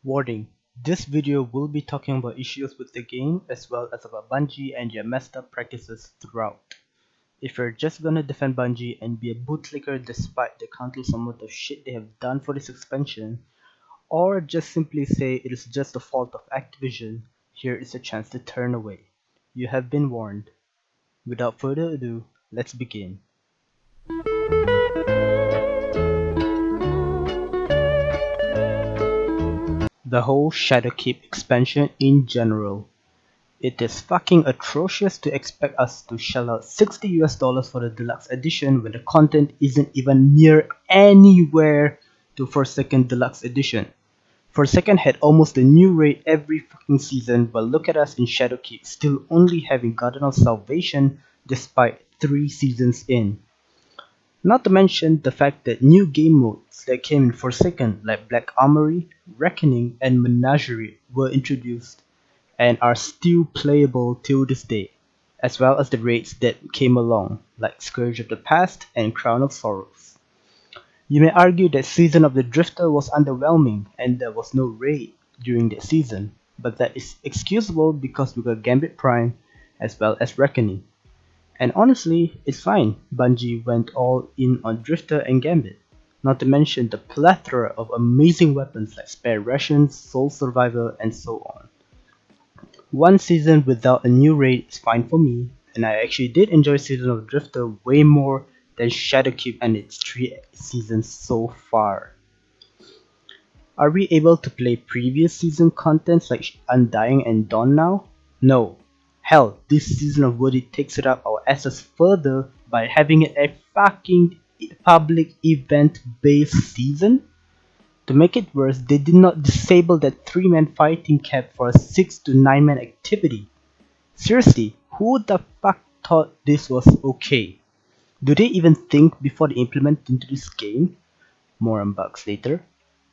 Warning: this video will be talking about issues with the game as well as about Bungie and their messed up practices throughout. If you're just gonna defend Bungie and be a bootlicker despite the countless amount of shit they have done for this expansion, or just simply say it is just the fault of Activision, here is a chance to turn away. You have been warned. Without further ado, let's begin. The whole Shadowkeep expansion in general. It is fucking atrocious to expect us to shell out $60 for the deluxe edition when the content isn't even near anywhere to Forsaken Deluxe Edition. Forsaken had almost a new raid every fucking season, but look at us in Shadowkeep still only having Garden of Salvation despite 3 seasons in. Not to mention the fact that new game modes that came in Forsaken like Black Armory, Reckoning and Menagerie were introduced and are still playable till this day, as well as the raids that came along like Scourge of the Past and Crown of Sorrows. You may argue that Season of the Drifter was underwhelming and there was no raid during that season, but that is excusable because we got Gambit Prime as well as Reckoning. And honestly, it's fine. Bungie went all in on Drifter and Gambit. Not to mention the plethora of amazing weapons like Spare Rations, Soul Survivor, and so on. One season without a new raid is fine for me, and I actually did enjoy Season of Drifter way more than Shadowkeep and its 3 seasons so far. Are we able to play previous season contents like Undying and Dawn now? No. Hell, this season of Woody takes it up our asses further by having it a fucking public event based season. To make it worse, they did not disable that 3-man fighting cap for a 6 to 9-man activity. Seriously, who the fuck thought this was okay? Do they even think before they implement it into this game? More on bugs later.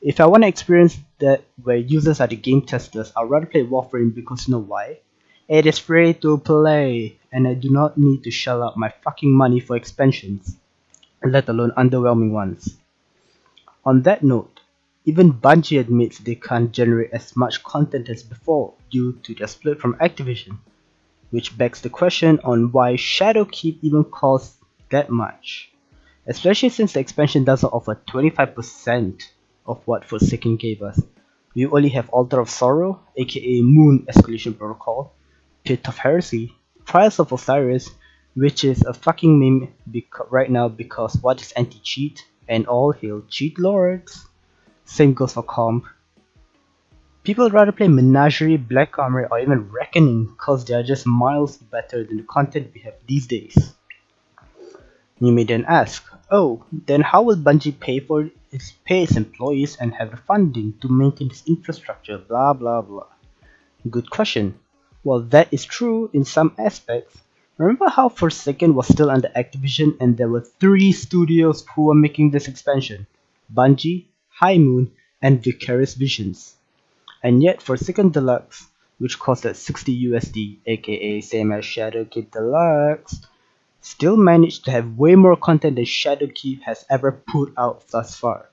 If I want to experience that where users are the game testers, I'd rather play Warframe because you know why? It is free to play, and I do not need to shell out my fucking money for expansions, let alone underwhelming ones. On that note, even Bungie admits they can't generate as much content as before due to their split from Activision, which begs the question on why Shadowkeep even costs that much, especially since the expansion doesn't offer 25% of what Forsaken gave us. We only have Altar of Sorrow, aka Moon Escalation Protocol, Pit of Heresy, Trials of Osiris, which is a fucking meme right now because what is anti-cheat, and all hail cheat lords. Same goes for Comp. People would rather play Menagerie, Black Armory or even Reckoning cause they are just miles better than the content we have these days. You may then ask, oh, then how will Bungie pay its employees and have the funding to maintain this infrastructure, blah blah blah. Good question. Well, that is true in some aspects. Remember how Forsaken was still under Activision and there were 3 studios who were making this expansion? Bungie, High Moon, and Vicarious Visions. And yet Forsaken Deluxe, which cost at $60 aka same as Shadowkeep Deluxe, still managed to have way more content than Shadowkeep has ever put out thus far.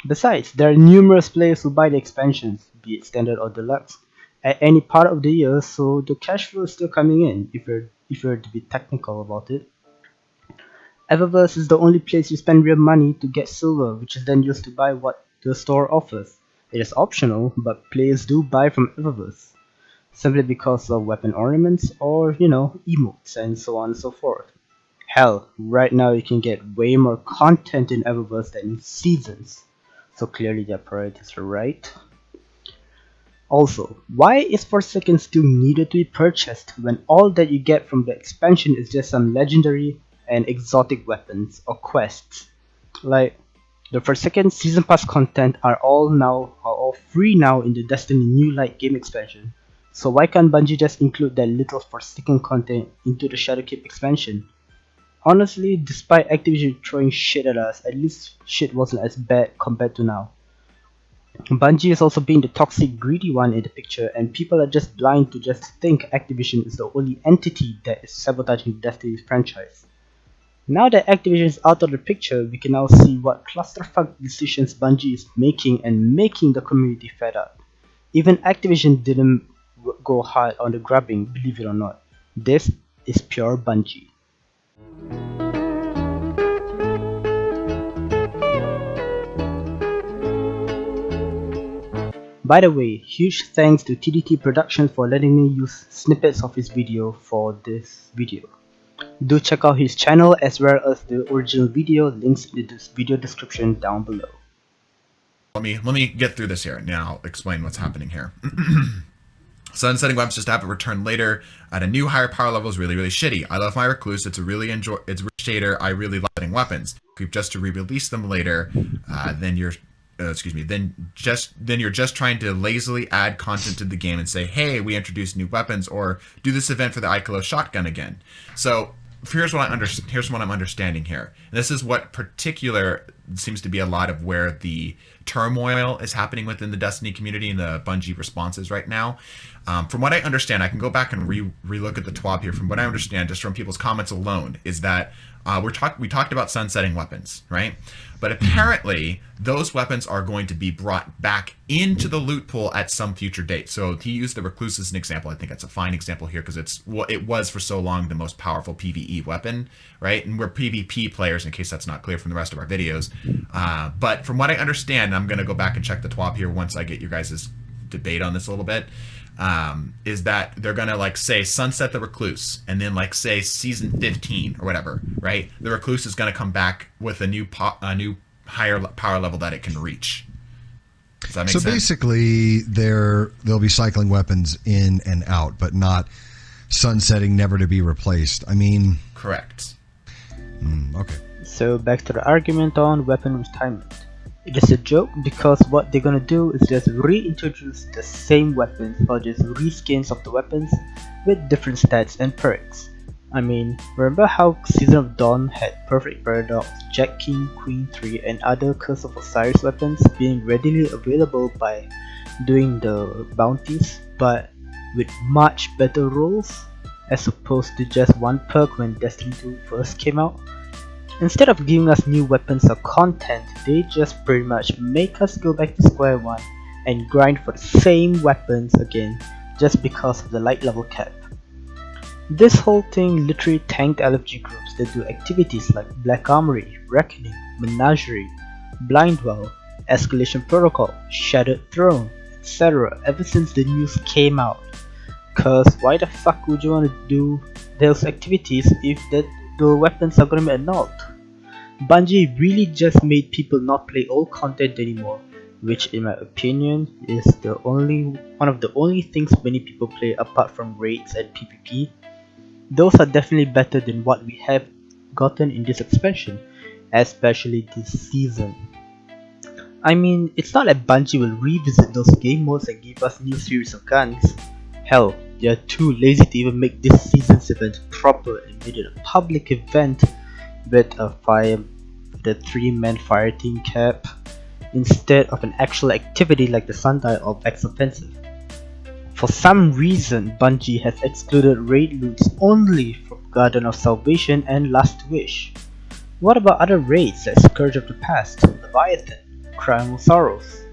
Besides, there are numerous players who buy the expansions, be it standard or deluxe, at any part of the year, so the cash flow is still coming in if you're to be technical about it. Eververse is the only place you spend real money to get silver, which is then used to buy what the store offers. It is optional, but players do buy from Eververse, simply because of weapon ornaments or, emotes and so on and so forth. Hell, right now you can get way more content in Eververse than in Seasons, so clearly their priorities are right. Also, why is Forsaken still needed to be purchased when all that you get from the expansion is just some legendary and exotic weapons or quests? Like, the Forsaken Season Pass content are all free now in the Destiny New Light game expansion, so why can't Bungie just include that little Forsaken content into the Shadowkeep expansion? Honestly, despite Activision throwing shit at us, at least shit wasn't as bad compared to now. Bungie is also being the toxic greedy one in the picture, and people are just blind to just think Activision is the only entity that is sabotaging the Destiny franchise. Now that Activision is out of the picture, we can now see what clusterfuck decisions Bungie is making and making the community fed up. Even Activision didn't go hard on the grabbing, believe it or not. This is pure Bungie. By the way, huge thanks to TDT Productions for letting me use snippets of his video for this video. Do check out his channel as well as the original video, links in the video description down below. Let me get through this here and I'll explain what's happening here. Sunsetting weapons just to have it returned later at a new higher power level is really shitty. I love my Recluse. It's a really rich shader. I really love setting weapons. Just to re-release them later, then you're just trying to lazily add content to the game and say, hey, we introduced new weapons, or do this event for the Icolo shotgun again. So here's what I'm understanding here. And this is what particular seems to be a lot of where the turmoil is happening within the Destiny community and the Bungie responses right now. From what I understand, I can go back and re-look at the TWAB here. From what I understand, just from people's comments alone, is that we talked about sunsetting weapons, right? But apparently, those weapons are going to be brought back into the loot pool at some future date. So he used the Recluse as an example. I think that's a fine example here because it was for so long the most powerful PvE weapon, right? And we're PvP players, in case that's not clear from the rest of our videos. But from what I understand, I'm going to go back and check the TWAB here once I get your guys' debate on this a little bit. Is that they're gonna like say sunset the Recluse, and then like say season 15 or whatever, right? The Recluse is gonna come back with a new higher power level that it can reach. Does that make sense? So basically, they'll be cycling weapons in and out, but not sunsetting, never to be replaced. I mean, correct. Okay. So back to the argument on weapon retirement. It is a joke because what they're gonna do is just reintroduce the same weapons or just reskins of the weapons with different stats and perks. I mean, remember how Season of Dawn had Perfect Paradox, Jack King, Queen 3 and other Curse of Osiris weapons being readily available by doing the bounties, but with much better rolls as opposed to just one perk when Destiny 2 first came out? Instead of giving us new weapons or content, they just pretty much make us go back to square one and grind for the same weapons again just because of the light level cap. This whole thing literally tanked LFG groups that do activities like Black Armory, Reckoning, Menagerie, Blindwell, Escalation Protocol, Shattered Throne, etc. ever since the news came out. Cause why the fuck would you want to do those activities if the weapons are gonna be annulled? Bungie really just made people not play old content anymore, which in my opinion is one of the only things many people play apart from raids and PvP. Those are definitely better than what we have gotten in this expansion, especially this season. I mean, it's not like Bungie will revisit those game modes and give us new series of guns. Hell, they are too lazy to even make this season's event proper and made it a public event with a 3-man fire team cap instead of an actual activity like the Sundial or Vex Offensive. For some reason, Bungie has excluded raid loots only from Garden of Salvation and Last Wish. What about other raids like Scourge of the Past, Leviathan, Crown of Sorrows?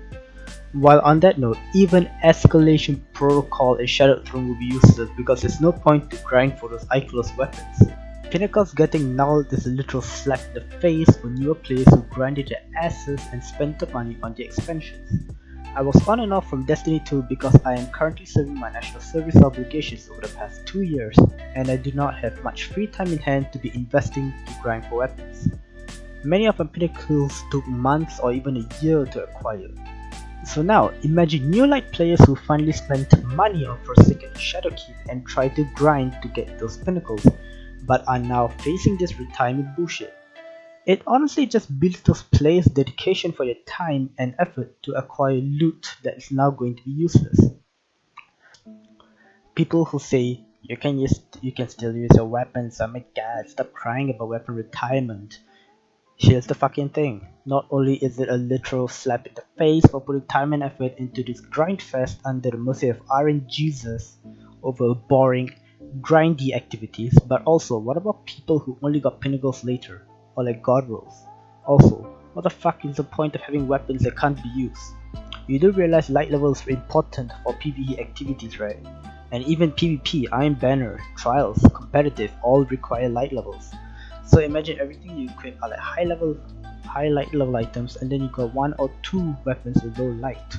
While on that note, even Escalation Protocol and Shattered Throne will be useless because there's no point to grind for those Icolos weapons. Pinnacles getting nulled is a literal slap in the face for newer players who grinded their asses and spent the money on the expansions. I was on and off from Destiny 2 because I am currently serving my national service obligations over the past 2 years and I do not have much free time in hand to be investing to grind for weapons. Many of my Pinnacles took months or even a year to acquire. So now, imagine new light players who finally spent money on Forsaken Shadowkeep and try to grind to get those Pinnacles, but are now facing this retirement bullshit. It honestly just builds those players' dedication for their time and effort to acquire loot that is now going to be useless. People who say, you can still use your weapons, oh my god, stop crying about weapon retirement. Here's the fucking thing, not only is it a literal slap in the face for putting time and effort into this grind fest under the mercy of RNGesus over a boring, grindy activities, but also what about people who only got pinnacles later, or like god rolls? Also, what the fuck is the point of having weapons that can't be used? You do realize light levels are important for PvE activities, right? And even PvP, Iron Banner, Trials, Competitive all require light levels. So imagine everything you equip are like high light level items, and then you got 1 or 2 weapons with low light.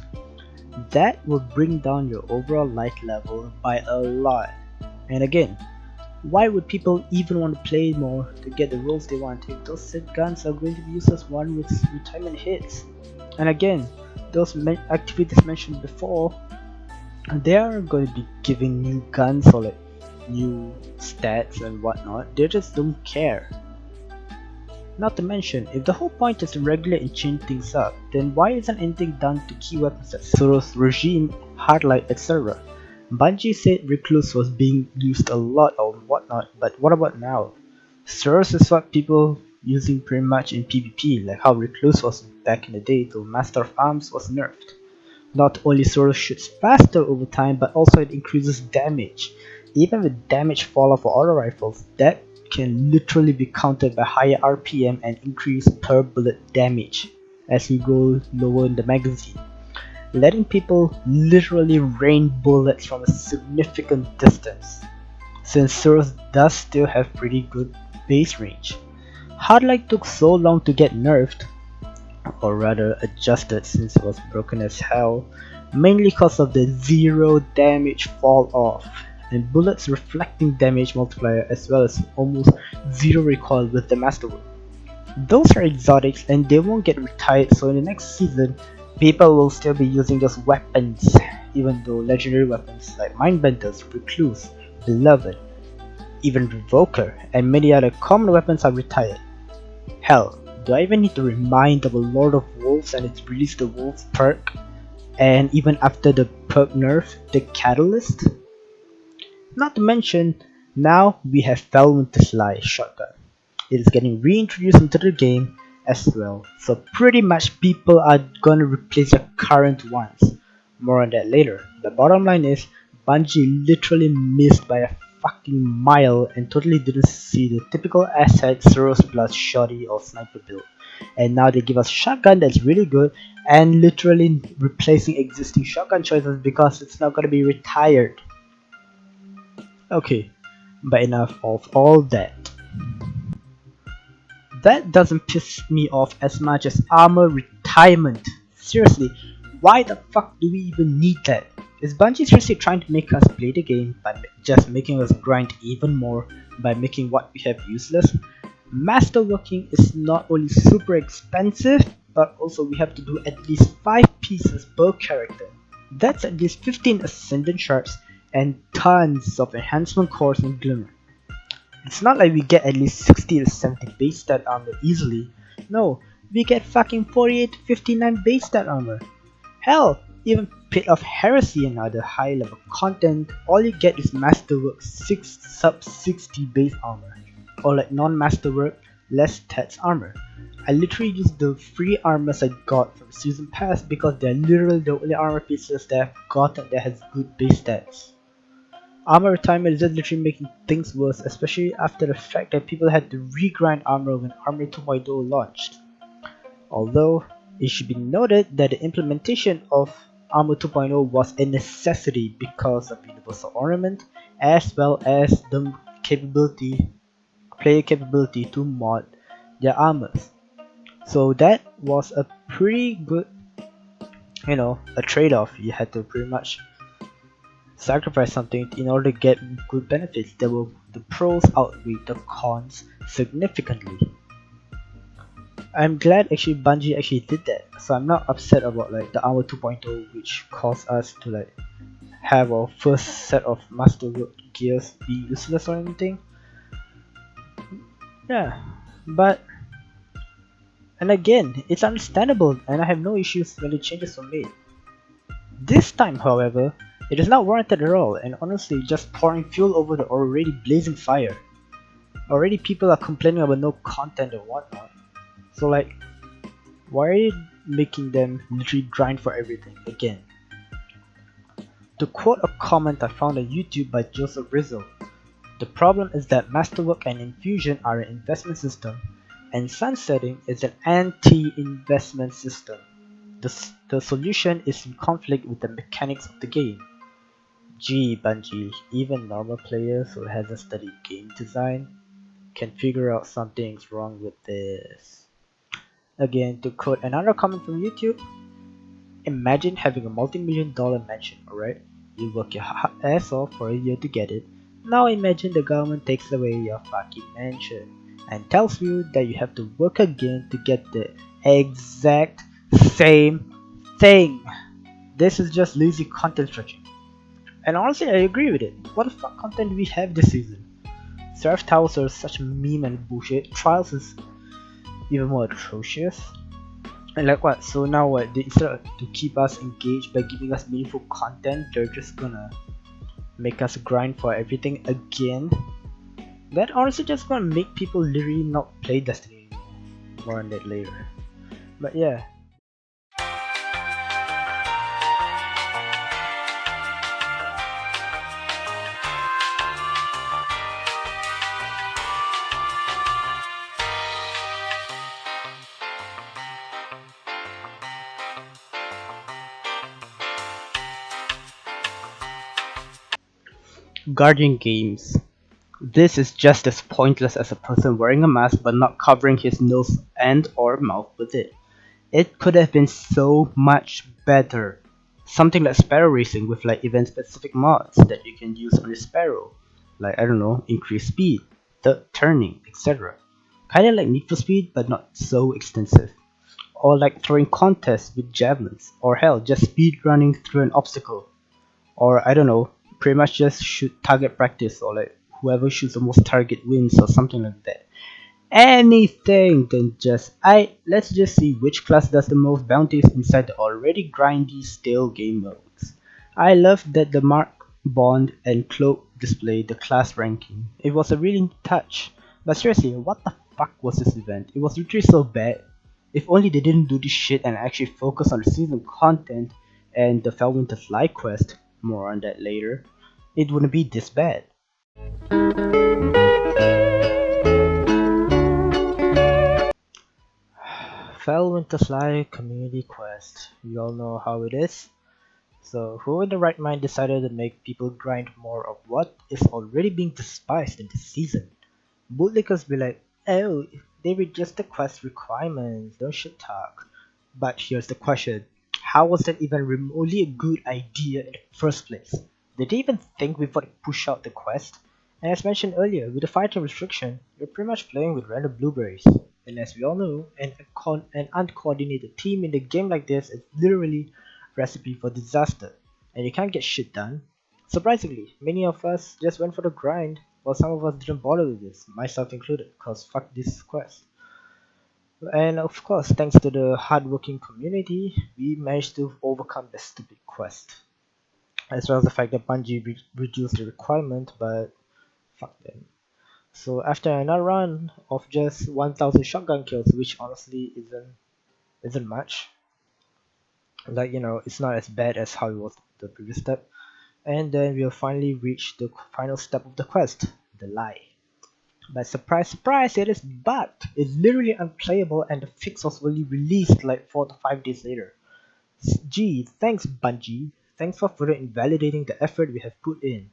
That will bring down your overall light level by a lot. And again, why would people even want to play more to get the rolls they want if those said guns are going to be used as one with retirement hits? And again, those activities mentioned before, they are going to be giving new guns or like new stats and whatnot. They just don't care. Not to mention, if the whole point is to regulate and change things up, then why isn't anything done to key weapons like Soros, Regime, Hardlight, etc.? Bungie said Recluse was being used a lot or whatnot, but what about now? Soros is what people using pretty much in PvP, like how Recluse was back in the day till Master of Arms was nerfed. Not only Soros shoots faster over time, but also it increases damage. Even with damage falloff for auto rifles, that can literally be countered by higher RPM and increase per bullet damage as you go lower in the magazine, letting people literally rain bullets from a significant distance, since Soros does still have pretty good base range. Hardlight took so long to get nerfed, or rather adjusted since it was broken as hell, mainly because of the 0 damage fall off and bullets reflecting damage multiplier, as well as almost 0 recoil with the Masterwork. Those are exotics and they won't get retired, so in the next season people will still be using those weapons, even though legendary weapons like Mindbenders, Recluse, Beloved, even Revoker and many other common weapons are retired. Hell, do I even need to remind of a Lord of Wolves and its release the Wolves perk, and even after the perk nerf, the Catalyst? Not to mention, now we have Felwinter's Lie shotgun. It is getting reintroduced into the game as well, so pretty much people are gonna replace the current ones. More on that later. The bottom line is, Bungie literally missed by a fucking mile and totally didn't see the typical asset Soros plus Shoddy or Sniper build. And now they give us shotgun that's really good and literally replacing existing shotgun choices because it's not gonna be retired. Okay, but enough of all that. That doesn't piss me off as much as armor retirement. Seriously, why the fuck do we even need that? Is Bungie seriously trying to make us play the game by just making us grind even more by making what we have useless? Masterworking is not only super expensive, but also we have to do at least 5 pieces per character. That's at least 15 Ascendant Shards and tons of enhancement cores in Glimmer. It's not like we get at least 60 to 70 base stat armor easily. No, we get fucking 48 to 59 base stat armor. Hell, even Pit of Heresy and other high level content, all you get is Masterwork 6 sub 60 base armor, or like non-Masterwork, less stats armor. I literally used the free armors I got from Season Pass because they're literally the only armor pieces that I've gotten that has good base stats. Armor retirement is just literally making things worse, especially after the fact that people had to regrind armor when Armor 2.0 launched. Although, it should be noted that the implementation of Armor 2.0 was a necessity because of Universal Ornament, as well as the player capability to mod their armors. So that was a pretty good, a trade-off. You had to pretty much sacrifice something in order to get good benefits. The pros outweigh the cons significantly. I'm glad actually Bungie actually did that, so I'm not upset about like the Armor 2.0, which caused us to like have our first set of Masterwork gears be useless or anything. Yeah, but and again, it's understandable and I have no issues when the changes were made. This time, however, it is not warranted at all, and honestly just pouring fuel over the already blazing fire. Already people are complaining about no content and whatnot. So like, why are you making them literally grind for everything again? To quote a comment I found on YouTube by Joseph Rizzo, The problem is that Masterwork and Infusion are an investment system, and Sunsetting is an anti-investment system. The solution is in conflict with the mechanics of the game. Gee, Bungie, even normal players who hasn't studied game design can figure out something's wrong with this. Again, to quote another comment from YouTube, imagine having a multi-million-dollar mansion, alright? You work your ass off for a year to get it. Now imagine the government takes away your fucking mansion and tells you that you have to work again to get the exact same thing. This is just lazy content stretching. And honestly, I agree with it. What the fuck content do we have this season? Seraph Towers are such meme and bullshit. Trials is even more atrocious. And like what? So now what? They, instead of to keep us engaged by giving us meaningful content, they're just gonna make us grind for everything again. That honestly just gonna make people literally not play Destiny anymore. More on that later. But yeah. Guardian games. This is just as pointless as a person wearing a mask but not covering his nose and or mouth with it. It could have been so much better. Something like Sparrow Racing with like event specific mods that you can use on the Sparrow. Like I don't know, increase speed, turning, etc. Kinda like Need for Speed but not so extensive. Or like throwing contests with javelins. Or hell, just speed running through an obstacle. Or I don't know, pretty much just shoot target practice or like whoever shoots the most target wins or something like that. Anything than just let's just see which class does the most bounties inside the already grindy stale game modes. I love that the mark, bond and cloak display the class ranking. It was a really neat touch. But seriously, what the fuck was this event? It was literally so bad. If only they didn't do this shit and actually focus on the season content and the Fellwinter's Light quest, more on that later, it wouldn't be this bad. Fellwinter's Light community quest. You all know how it is. So who in the right mind decided to make people grind more of what is already being despised in this season? Bootlickers be like, oh, they read just the quest requirements, don't shit talk. But here's the question. How was that even remotely a good idea in the first place? Did they even think before they push out the quest? And as mentioned earlier, with the fighter restriction, you're pretty much playing with random blueberries. And as we all know, an uncoordinated team in a game like this is literally a recipe for disaster. And you can't get shit done. Surprisingly, many of us just went for the grind, while some of us didn't bother with this, myself included, cause fuck this quest. And of course, thanks to the hardworking community, we managed to overcome the stupid quest. As well as the fact that Bungie reduced the requirement, but fuck them. So after another run of just 1000 shotgun kills, which honestly isn't much. Like it's not as bad as how it was the previous step. And then we'll finally reach the final step of the quest, the lie. But surprise, surprise, it is bugged. It's literally unplayable and the fix was only released like 4 to 5 days later. Gee, thanks Bungie. Thanks for further invalidating the effort we have put in.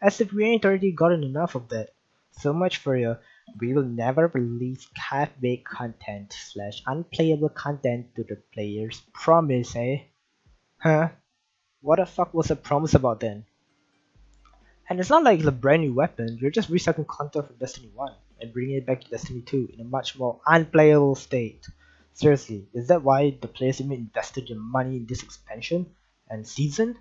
As if we ain't already gotten enough of that. So much for your we will never release half-baked content / unplayable content to the players promise, eh? Huh? What the fuck was the promise about then? And it's not like it's a brand new weapon, you're just recycling content from Destiny 1 and bringing it back to Destiny 2 in a much more unplayable state. Seriously, is that why the players even invested their money in this expansion and season?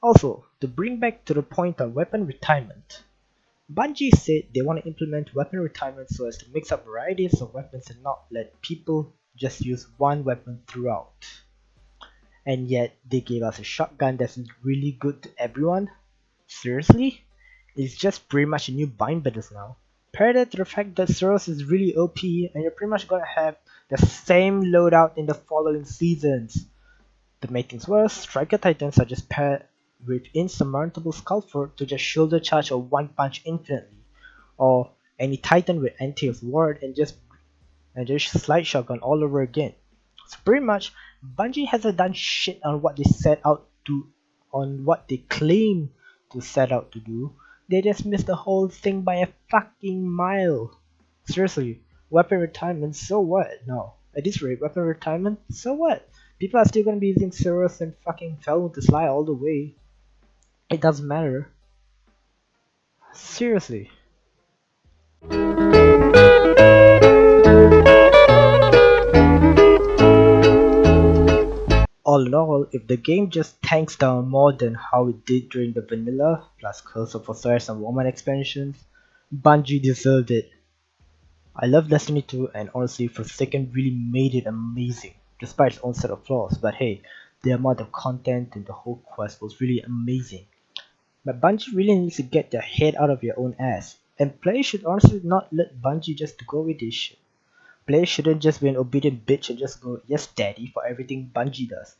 Also, to bring back to the point on weapon retirement, Bungie said they want to implement weapon retirement so as to mix up varieties of weapons and not let people just use one weapon throughout. And yet, they gave us a shotgun that's really good to everyone? Seriously? It's just pretty much a new bind battles now. Pair that to the fact that Soros is really OP and you're pretty much gonna have the same loadout in the following seasons. To make things worse, Striker Titans are just with insurmountable skullfort to just shoulder charge or one punch infinitely, or any titan with entails ward and just slide shotgun all over again. So pretty much, Bungie hasn't done shit on what they set out to, on what they claim to set out to do. They just missed the whole thing by a fucking mile. Seriously, weapon retirement, so what? No. At this rate, weapon retirement, so what? People are still gonna be using Cirrus and fucking Felwyn to slide all the way. It doesn't matter. Seriously. All in all, if the game just tanks down more than how it did during the vanilla, plus Curse of Osiris and Woman expansions, Bungie deserved it. I love Destiny 2 and honestly Forsaken really made it amazing, despite its own set of flaws, but hey, the amount of content in the whole quest was really amazing. But Bungie really needs to get their head out of their own ass, and players should honestly not let Bungie just go with this shit. Players shouldn't just be an obedient bitch and just go yes daddy for everything Bungie does.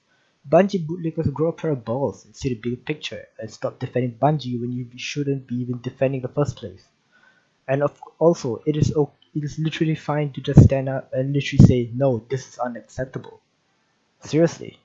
Bungie bootlickers grow a pair of balls and see the bigger picture and stop defending Bungie when you shouldn't be even defending the first place. And also, it is literally fine to just stand up and literally say no, this is unacceptable. Seriously.